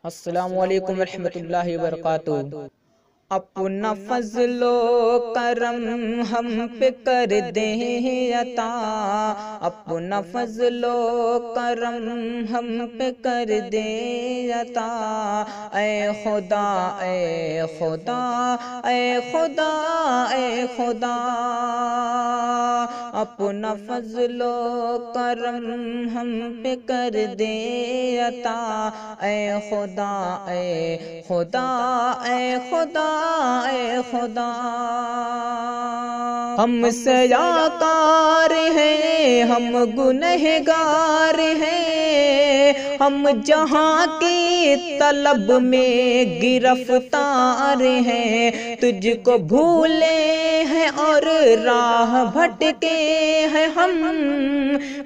अस्सलामु अलैकुम रहमतुल्लाहि व बरकातुहू। अपना फजलो करम हम पे कर दे अता, अपना फजलो करम हम पे कर दे अता। ऐ खुदा ऐ खुदा ऐ खुदा ऐ खुदा, अपना फजलो करम हम पे कर दे अता। ऐ खुदा ऐ खुदा ऐ खुदा ऐ खुदा, हम सयाकार हैं हम गुनहगार हैं, हम जहाँ की तलब में गिरफ्तार हैं। तुझको भूले हैं और राह भटके हैं हम,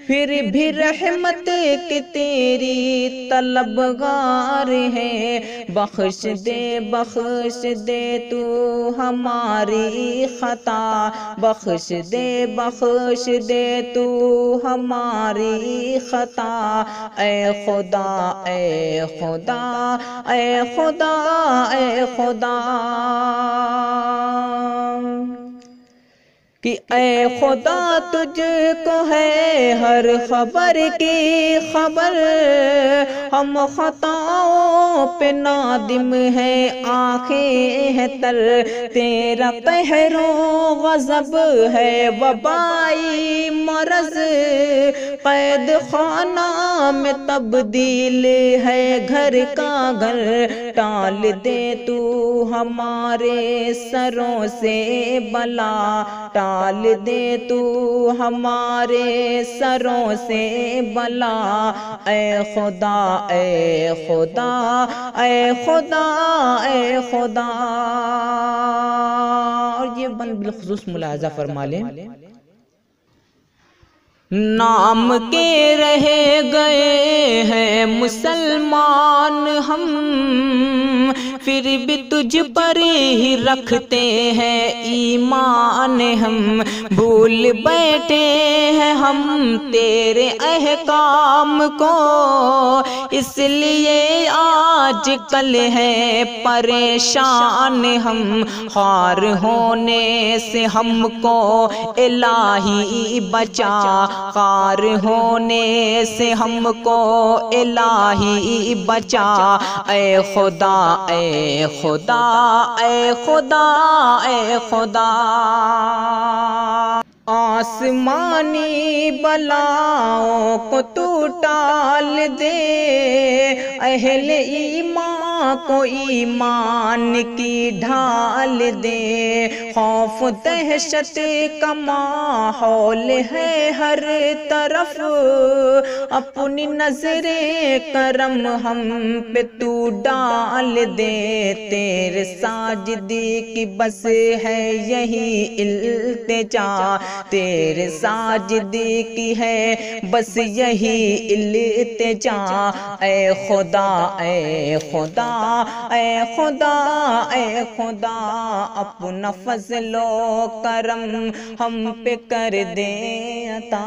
फिर भी रहमत की तेरी तलबगार हैं। बख्श दे तू हमारी खता, बख्श दे तू हमारी खता। ऐ खुदा ऐ खुदा ऐ खुदा ऐ खुदा, कि ऐ खुदा तुझको है हर खबर की खबर। हम खताओं पे नादिम है आंखें है तर, तेरा कहरो गज़ब है वबाई मरज़। कैद खाना में तब्दील है घर का घर, टाल दे तू हमारे सरों से बला, टाल दे तू हमारे सरों से बला। ऐ खुदा ऐ खुदा ऐ खुदा ऐ खुदा। और ये बंद बिलखुसूस मुलाहजा फरमा लें, नाम के रह गए हैं मुसलमान हम, फिर भी तुझ पर ही रखते हैं ईमान हम। भूल बैठे हैं हम तेरे अहकाम को, इसलिए आज कल है परेशान हम। ख्वार होने से हमको इलाही बचा, ख्वार होने से हमको इलाही बचा। ऐ खुदा ऐ खुदा ऐ खुदा ऐ खुदा, आसमानी बलाओं को तू टाल दे, अहले ईमान को ईमान की ढाल दे। खौफ दहशत का माहौल है हर तरफ, अपनी नजरे करम हम पे तू डाल दे। तेरे साजिदी की बस है यही इल्तिजा, तेरे साजिदी की है बस यही इल्तिजा। ऐ खुदा ऐ खुदा ऐ खुदा ऐ खुदा, अपना फजलो करम हम पे कर दे अता।